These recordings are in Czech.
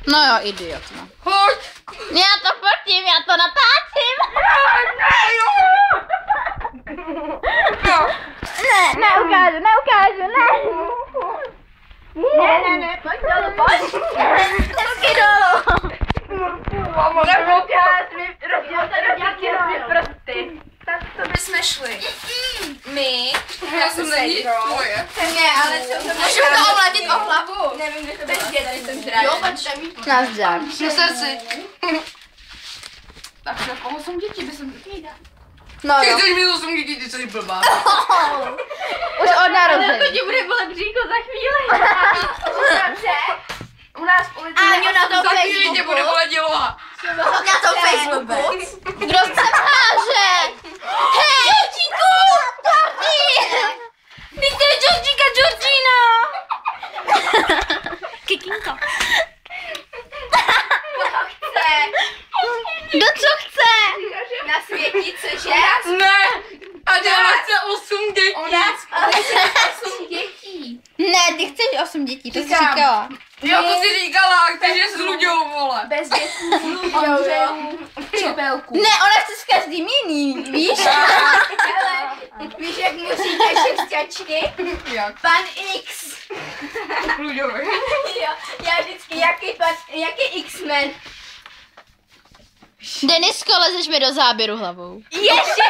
No jo, idiot, no. Hoď! Já to fotím, já to natáčím. Ne, neukážu, ne. Ne, pojď dolů, pojď. Taky dolů. Neukáž mi, rozdělte prsty. Tak to bychom šli. My, já jsem není tvoje. Ne, ale Můžu to omletit o hlavu. Nevím, kde to Bez dětí jsem zdravím. Jo, počkej mít. Nazdar. Na srdci. Tak na 8 dětí by jsem dětí. No Ty jo. chceš mít 8 dětí, ty jsi blbá. Už od narození. To ti bude bolet bříko za chvíli. U nás policie. Áňo, na tom za chvíli tě Facebooku. bude bolet děloha. Na tom Facebooku. Kdo se háže? Hej, Georgíku! Georgie! Víte, Georgíka, Georgina! Kikinko. Kdo co chce? Na světí, cože? Ne. A dělá chce 8 dětí. U nás policie 8 dětí. Ne, ty chceš 8 dětí, to jsi Říkám. říkala. Jo, to jsi říkala, takže s Luďou, vole. Bez dětí. Ondřejů. Čepelku. Ne, ona chce s každým jiný, víš? Hele, víš, jak mu říkají šesťačky? Jak? Pan X. Luďovi. Jo, já vždycky, jaký X-Men? Denisko, lezeš mi do záběru hlavou. Ještě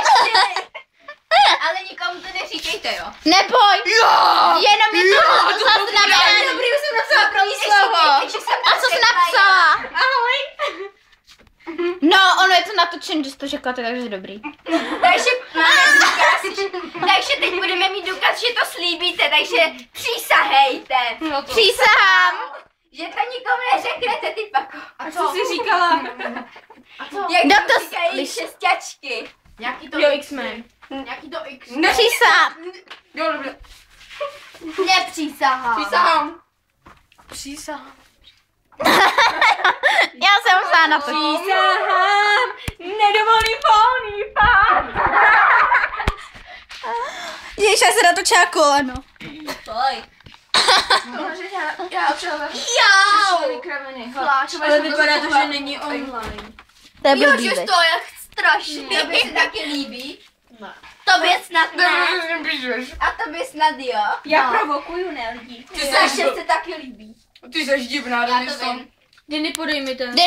ale nikomu to neříkejte, jo? Neboj! Jo! Jenom je to Jo, to zase napsané. Dobrý, už jsem napsala první slovo. A co jsi napsala? Ahoj. No, ono je to natočené, že jsi to řekla, takže dobrý. Takže máme důkaz, takže teď budeme mít důkaz, že to slíbíte, takže přísahejte. No to. Přísahám! Že to nikomu neřeknete, ty pako. A co jsi říkala? Jak Kdo to to říkají slyš- šesťačky? Jaký to X-Men? Jaký to X? Přísahám! Jo, dobře. Nepřísahám. Přísahám. Přísahám. Já jsem musela na to. Přísahám. Nedovolím volný pán. Ježiš, já se natočila koleno. Pojď. Já přehledám. Jau. Ale vypadá to, že není online. To je Jo, blbý, že veď. to je strašný. Tobě se taky líbí? Ne. Tobě snad ne. Nepíšeš. A tobě snad jo. Já provokuju, ne lidi. Ty Saše jsi se taky líbí. Ty jsi divná, Já to Deniso. vím. Denny, podej mi ten.